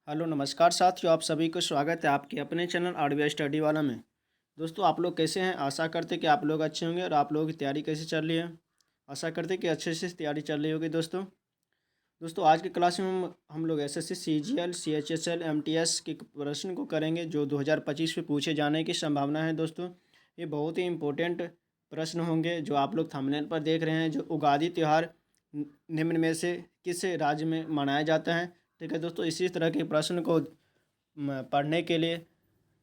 Hello नमस्कार साथियों, आप सभी को स्वागत है आपके अपने चैनल आरबीआई स्टडी वाला में। दोस्तों आप लोग कैसे हैं? आशा करते कि आप लोग अच्छे होंगे। और आप लोगों की तैयारी कैसे चल रही है? आशा करते कि अच्छे से तैयारी चल रही होगी। दोस्तों दोस्तों आज की क्लास में हम लोग एसएससी सीजीएल सीएचएसएल एमटीएस के प्रश्न को करेंगे जो 2025 में पूछे जाने की संभावना है। दोस्तों ये बहुत ही इम्पोर्टेंट प्रश्न होंगे जो आप लोग थंबनेल पर देख रहे हैं। जो उगादी त्यौहार निम्न में से किस राज्य में मनाया जाता है? ठीक है दोस्तों, इसी तरह के प्रश्न को पढ़ने के लिए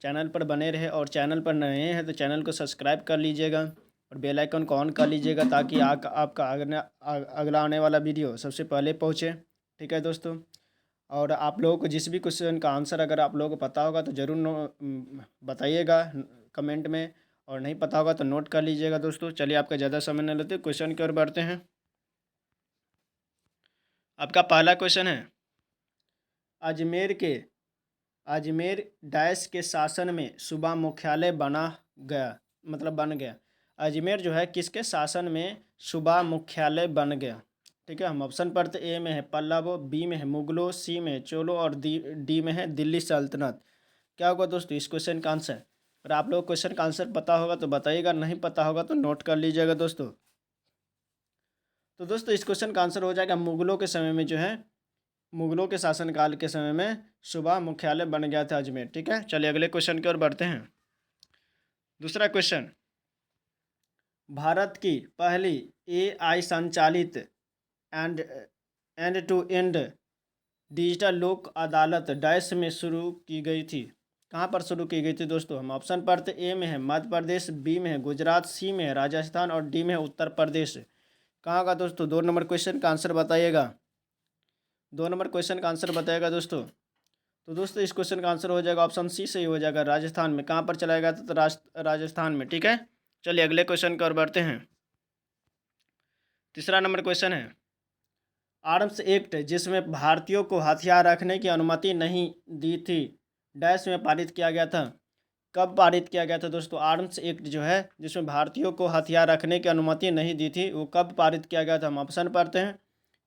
चैनल पर बने रहे। और चैनल पर नए हैं तो चैनल को सब्सक्राइब कर लीजिएगा और बेल आइकन को ऑन कर लीजिएगा ताकि आपका अगला आने वाला वीडियो सबसे पहले पहुँचे। ठीक है दोस्तों, और आप लोगों को जिस भी क्वेश्चन का आंसर अगर आप लोगों को पता होगा तो ज़रूर बताइएगा कमेंट में, और नहीं पता होगा तो नोट कर लीजिएगा। दोस्तों चलिए आपका ज़्यादा समय न लेते, क्वेश्चन की ओर बढ़ते हैं। आपका पहला क्वेश्चन है, अजमेर के अजमेर डैश के शासन में सूबा मुख्यालय बन गया। अजमेर जो है किसके शासन में सूबा मुख्यालय बन गया? ठीक है, हम ऑप्शन पढ़ते। ए में है पल्लवों, बी में है मुगलों, सी में है चोलों और डी में है दिल्ली सल्तनत। क्या होगा दोस्तों इस क्वेश्चन का आंसर? और आप लोग क्वेश्चन का आंसर पता होगा तो बताइएगा, नहीं पता होगा तो नोट कर लीजिएगा दोस्तों। तो दोस्तों इस क्वेश्चन का आंसर हो जाएगा मुगलों के समय में जो है, मुगलों के शासनकाल के समय में सूबा मुख्यालय बन गया था अजमेर। ठीक है, चलिए अगले क्वेश्चन की ओर बढ़ते हैं। दूसरा क्वेश्चन, भारत की पहली एआई संचालित end end to end digital Lok Adalat dash में शुरू की गई थी। कहाँ पर शुरू की गई थी दोस्तों? हम ऑप्शन पढ़ते। ए में है मध्य प्रदेश, बी में है गुजरात, सी में है राजस्थान और डी में है उत्तर प्रदेश। कहाँ का दोस्तों? 2 नंबर क्वेश्चन का आंसर बताइएगा। 2 नंबर क्वेश्चन का आंसर बताएगा दोस्तों। तो दोस्तों इस क्वेश्चन का आंसर हो जाएगा ऑप्शन सी सही हो जाएगा, राजस्थान में। कहाँ पर चलाया गया था? तो राजस्थान में। ठीक है, चलिए अगले क्वेश्चन की ओर बढ़ते हैं। तीसरा नंबर क्वेश्चन है, आर्म्स एक्ट जिसमें भारतीयों को हथियार रखने की अनुमति नहीं दी थी डैश में पारित किया गया था। कब पारित किया गया था दोस्तों? आर्म्स एक्ट जो है जिसमें भारतीयों को हथियार रखने की अनुमति नहीं दी थी, वो कब पारित किया गया था? हम ऑप्शन पढ़ते हैं।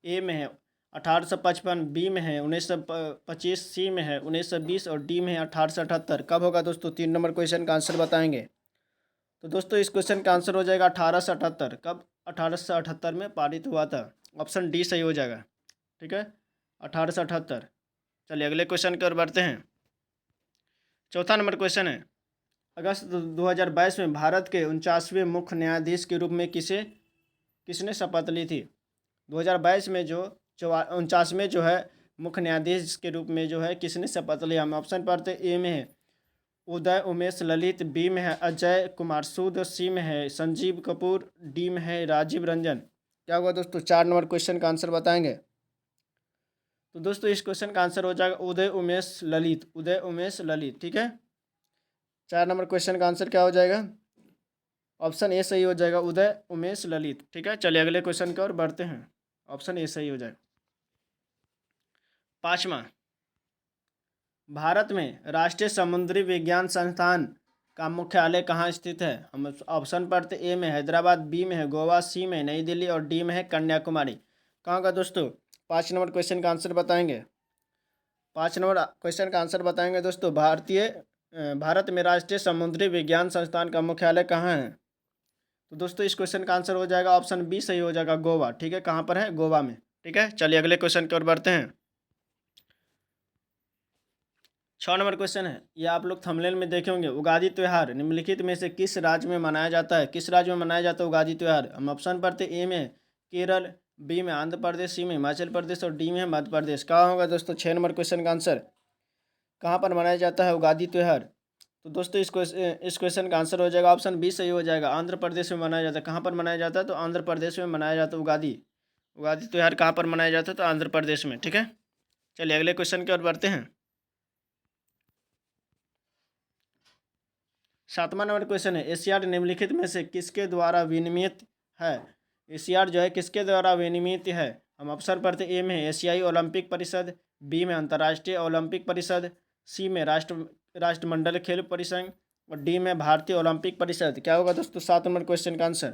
ए में है 1855, बी में है 1925, सी में है 1920 और डी में है 1878। कब होगा दोस्तों? 3 नंबर क्वेश्चन का आंसर बताएंगे। तो दोस्तों इस क्वेश्चन का आंसर हो जाएगा 1878। कब? 1878 में पारित हुआ था। ऑप्शन डी सही हो जाएगा। ठीक है, 1878। चलिए अगले क्वेश्चन की ओर बढ़ते हैं। चौथा नंबर क्वेश्चन है, अगस्त 2022 में भारत के 49वें मुख्य न्यायाधीश के रूप में किसने शपथ ली थी? 2022 में जो 49वें जो है मुख्य न्यायाधीश के रूप में जो है किसने शपथ लिया? हम ऑप्शन पढ़ते। ए में है उदय उमेश ललित, बी में है अजय कुमार सूद, सी में है संजीव कपूर, डी में है राजीव रंजन। क्या होगा दोस्तों? 4 नंबर क्वेश्चन का आंसर बताएंगे। तो दोस्तों इस क्वेश्चन का आंसर हो जाएगा उदय उमेश ललित, उदय उमेश ललित। ठीक है, 4 नंबर क्वेश्चन का आंसर क्या हो जाएगा? ऑप्शन ए सही हो जाएगा, उदय उमेश ललित। ठीक है, चलिए अगले क्वेश्चन की ओर बढ़ते हैं। ऑप्शन ए सही हो जाएगा। पाँचवा, भारत में राष्ट्रीय समुद्री विज्ञान संस्थान का मुख्यालय कहाँ स्थित है? हम ऑप्शन पढ़ते। ए में हैदराबाद, बी में है गोवा, सी में नई दिल्ली और डी में है कन्याकुमारी। कहाँ का दोस्तों? 5 नंबर क्वेश्चन का आंसर बताएंगे। 5 नंबर क्वेश्चन का आंसर बताएंगे दोस्तों। भारत में राष्ट्रीय समुद्री विज्ञान संस्थान का मुख्यालय कहाँ है? तो दोस्तों इस क्वेश्चन का आंसर हो जाएगा ऑप्शन बी सही हो जाएगा, गोवा। ठीक है, कहाँ पर है? गोवा में। ठीक है, चलिए अगले क्वेश्चन की ओर बढ़ते हैं। 6 नंबर क्वेश्चन है, ये आप लोग थंबनेल में देखे होंगे, उगादी त्यौहार निम्नलिखित में से किस राज्य में मनाया जाता है? किस राज्य में मनाया जाता है उगादी त्यौहार? हम ऑप्शन पढ़ते। ए में केरल, बी में आंध्र प्रदेश, सी में हिमाचल प्रदेश और डी में मध्य प्रदेश। कहाँ होगा दोस्तों 6 नंबर क्वेश्चन का आंसर? कहाँ पर मनाया जाता है उगादी त्यौहार? तो दोस्तों इस क्वेश्चन का आंसर हो जाएगा ऑप्शन बी सही हो जाएगा, आंध्र प्रदेश में मनाया जाता है। कहाँ पर मनाया जाता है? तो आंध्र प्रदेश में मनाया जाता है उगादी त्यौहार। कहाँ पर मनाया जाता है? तो आंध्र प्रदेश में। ठीक है, चलिए अगले क्वेश्चन की ओर बढ़ते हैं। 7वां नंबर क्वेश्चन है, एशियाड निम्नलिखित में से किसके द्वारा विनियमित है? एशियाड जो है किसके द्वारा विनियमित है? हम ऑप्शन पढ़ते। ए में एशियाई ओलंपिक परिषद, बी में अंतर्राष्ट्रीय ओलंपिक परिषद, सी में राष्ट्रमंडल खेल परिसंघ और डी में भारतीय ओलंपिक परिषद। क्या होगा दोस्तों 7 नंबर क्वेश्चन का आंसर?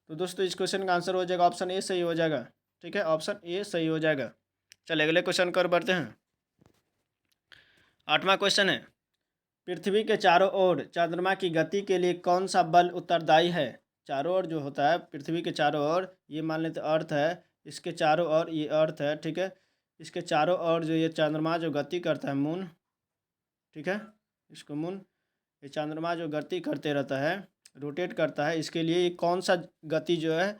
तो दोस्तों इस क्वेश्चन का आंसर हो जाएगा ऑप्शन ए सही हो जाएगा। ठीक है, ऑप्शन ए सही हो जाएगा। चलिए अगले क्वेश्चन की ओर बढ़ते हैं। 8वां क्वेश्चन है, पृथ्वी के चारों ओर चंद्रमा की गति के लिए कौन सा बल उत्तरदायी है? चारों ओर जो होता है, पृथ्वी के चारों ओर, ये मान लेते अर्थ है, इसके चारों ओर ये अर्थ है, ठीक है, इसके चारों ओर जो ये चंद्रमा जो गति करता है, मून, ठीक है, इसको मून, ये चंद्रमा जो गति करते रहता है, रोटेट करता है, इसके लिए ये कौन सा गति जो है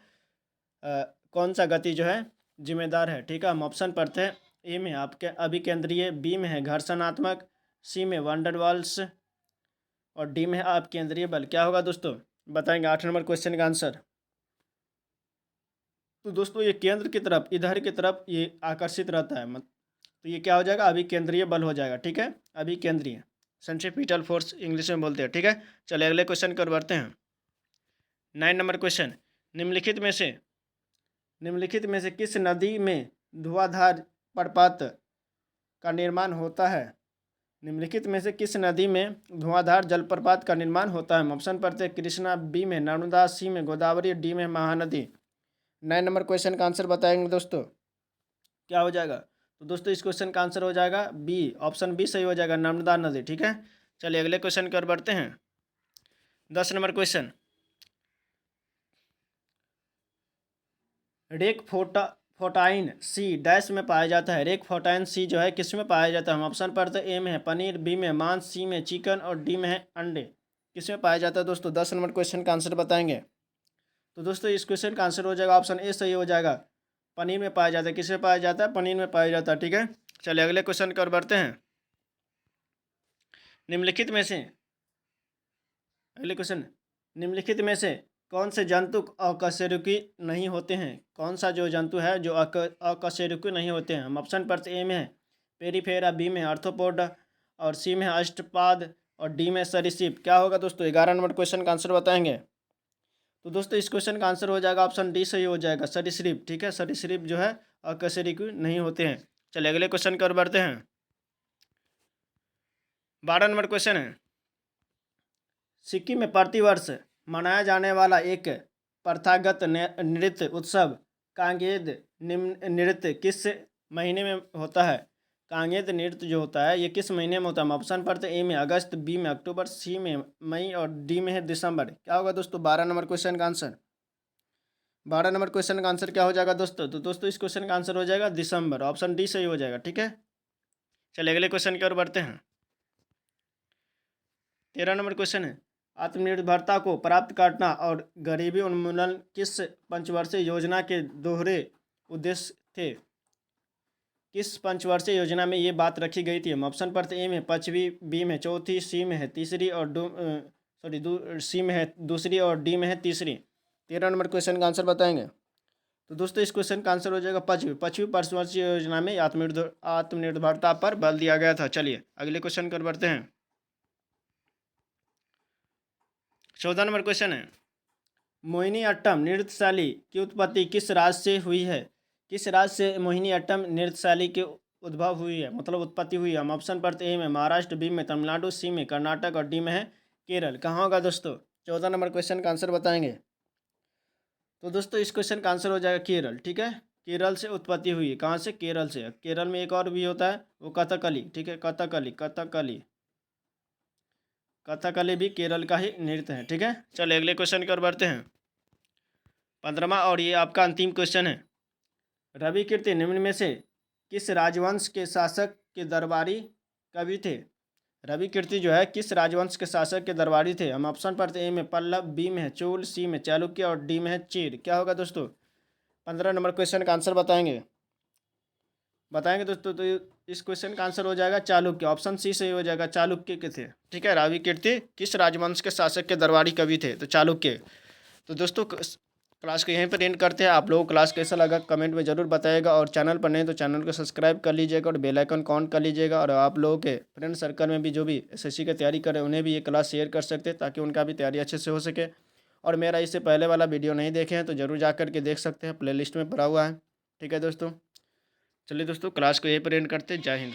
कौन सा गति जो है जिम्मेदार है? ठीक है, हम ऑप्शन पढ़ते हैं। ए में आपके अभिकेंद्रीय, बी में है घर्षणात्मक, सी में वंडरवाल्स और डी में है आप केंद्रीय बल। क्या होगा दोस्तों, बताएंगे 8 नंबर क्वेश्चन का आंसर। तो दोस्तों ये केंद्र की तरफ, इधर की तरफ ये आकर्षित रहता है, तो ये क्या हो जाएगा, अभिकेंद्रीय बल हो जाएगा। ठीक है, अभिकेंद्रीय, सेंट्रीपिटल फोर्स इंग्लिश में बोलते हैं। ठीक है, चलिए अगले क्वेश्चन की ओर बढ़ते हैं। 9 नंबर क्वेश्चन, निम्नलिखित में से किस नदी में धुआंधार प्रपात का निर्माण होता है? निम्नलिखित में से किस नदी में धुआंधार जलप्रपात का निर्माण होता है? ऑप्शन पढ़ते हैं। कृष्णा, बी में नर्मदा, सी में गोदावरी, डी में महानदी। 9 नंबर क्वेश्चन का आंसर बताएंगे दोस्तों, क्या हो जाएगा? तो दोस्तों इस क्वेश्चन का आंसर हो जाएगा बी, ऑप्शन बी सही हो जाएगा, नर्मदा नदी। ठीक है, चलिए अगले क्वेश्चन की ओर बढ़ते हैं। 10 नंबर क्वेश्चन, रेक फोटाइन सी डैश में पाया जाता है। रेक फोटाइन सी जो है किस में पाया जाता है? हम ऑप्शन पढ़ते हैं। ए में है पनीर, बी में मांस, सी में चिकन और डी में है अंडे। किस में पाया जाता है दोस्तों? 10 नंबर क्वेश्चन का आंसर बताएंगे। तो दोस्तों इस क्वेश्चन का आंसर हो जाएगा ऑप्शन ए सही हो जाएगा, पनीर में पाया जाता है। किस में पाया जाता है? पनीर में पाया जाता है। ठीक है, चलिए अगले क्वेश्चन की ओर बढ़ते हैं। निम्नलिखित में से, अगले क्वेश्चन, निम्नलिखित में से कौन से जंतु अकशेरुकी नहीं होते हैं? कौन सा जो जंतु है जो अकशेरुकी नहीं होते हैं? हम ऑप्शन पर ए में है पेरीफेरा, बी में आर्थ्रोपोड और सी में अष्टपाद और डी में सरीसृप। क्या होगा दोस्तों? 11 नंबर क्वेश्चन का आंसर बताएंगे। तो दोस्तों इस क्वेश्चन का आंसर हो जाएगा ऑप्शन डी सही हो जाएगा, सरीसृप। ठीक है, सरीसृप जो है अकशेरुकी नहीं होते हैं। चलिए अगले क्वेश्चन की ओर बढ़ते हैं। 12 नंबर क्वेश्चन है, सिक्किम में प्रतिवर्ष मनाया जाने वाला एक प्रथागत नृत्य उत्सव कांगेद नृत्य किस महीने में होता है? कांगेद नृत्य जो होता है ये किस महीने में होता है? हम ऑप्शन पढ़ते हैं। ए में अगस्त, बी में अक्टूबर, सी में मई और डी में है दिसंबर। क्या होगा दोस्तों 12 नंबर क्वेश्चन का आंसर? 12 नंबर क्वेश्चन का आंसर क्या हो जाएगा दोस्तों? तो दोस्तों इस क्वेश्चन का आंसर हो जाएगा दिसंबर, ऑप्शन डी सही हो जाएगा। ठीक है, चलिए अगले क्वेश्चन की ओर बढ़ते हैं। 13 नंबर क्वेश्चन है, आत्मनिर्भरता को प्राप्त करना और गरीबी उन्मूलन किस पंचवर्षीय योजना के दोहरे उद्देश्य थे? किस पंचवर्षीय योजना में ये बात रखी गई थी? हम ऑप्शन पर ए में पाँचवीं, बी में चौथी, सी में है तीसरी और सी में है दूसरी और डी में है तीसरी। 13 नंबर क्वेश्चन का आंसर बताएंगे। तो दोस्तों इस क्वेश्चन का आंसर हो जाएगा पाँचवीं पंचवर्षीय योजना में आत्मनिर्भरता पर बल दिया गया था। चलिए अगले क्वेश्चन कर बढ़ते हैं। 14 नंबर क्वेश्चन है, मोहिनीअट्टम नृत्यशैली की उत्पत्ति किस राज्य से हुई है? किस राज्य से मोहिनीअट्टम नृत्यशैली की उद्भव हुई है, मतलब उत्पत्ति हुई है? हम ऑप्शन पढ़ते ए में महाराष्ट्र, बी में तमिलनाडु, सी में कर्नाटक और डी में है केरल। कहाँ होगा दोस्तों? 14 नंबर क्वेश्चन का आंसर बताएंगे। तो दोस्तों इस क्वेश्चन का आंसर हो जाएगा केरल। ठीक है, केरल से उत्पत्ति हुई है। कहाँ से? केरल से। केरल में एक और भी होता है वो कथकली। ठीक है, कथकली भी केरल का ही नृत्य है। ठीक है, चलिए अगले क्वेश्चन की ओर बढ़ते हैं। 15वां और ये आपका अंतिम क्वेश्चन है, रवि कीर्ति निम्न में से किस राजवंश के शासक के दरबारी कवि थे? रवि कीर्ति जो है किस राजवंश के शासक के दरबारी थे? हम ऑप्शन पढ़ते ए में पल्लव, बी में है चोल, सी में चालुक्य और डी में है चीर। क्या होगा दोस्तों? 15 नंबर क्वेश्चन का आंसर बताएंगे दोस्तों। तो इस क्वेश्चन का आंसर हो जाएगा चालुक्य, ऑप्शन सी सही हो जाएगा, चालुक्य के थे। ठीक है, रवि कीर्ति किस राजवंश के शासक के दरबारी कवि थे? तो चालुक्य। तो दोस्तों क्लास को यहीं पर एंड करते हैं। आप लोगों को क्लास कैसा लगा कमेंट में ज़रूर बताइएगा, और चैनल पर नहीं तो चैनल को सब्सक्राइब कर लीजिएगा और बेल आइकन ऑन कर लीजिएगा। और आप लोगों के फ्रेंड सर्कल में भी जो भी एसएससी की तैयारी करें उन्हें भी ये क्लास शेयर कर सकते हैं, ताकि उनका भी तैयारी अच्छे से हो सके। और मेरा इससे पहले वाला वीडियो नहीं देखे हैं तो ज़रूर जा कर के देख सकते हैं, प्लेलिस्ट में पड़ा हुआ है। ठीक है दोस्तों, चलिए दोस्तों क्लास को यहीं पर एंड करते हैं। जय हिंद।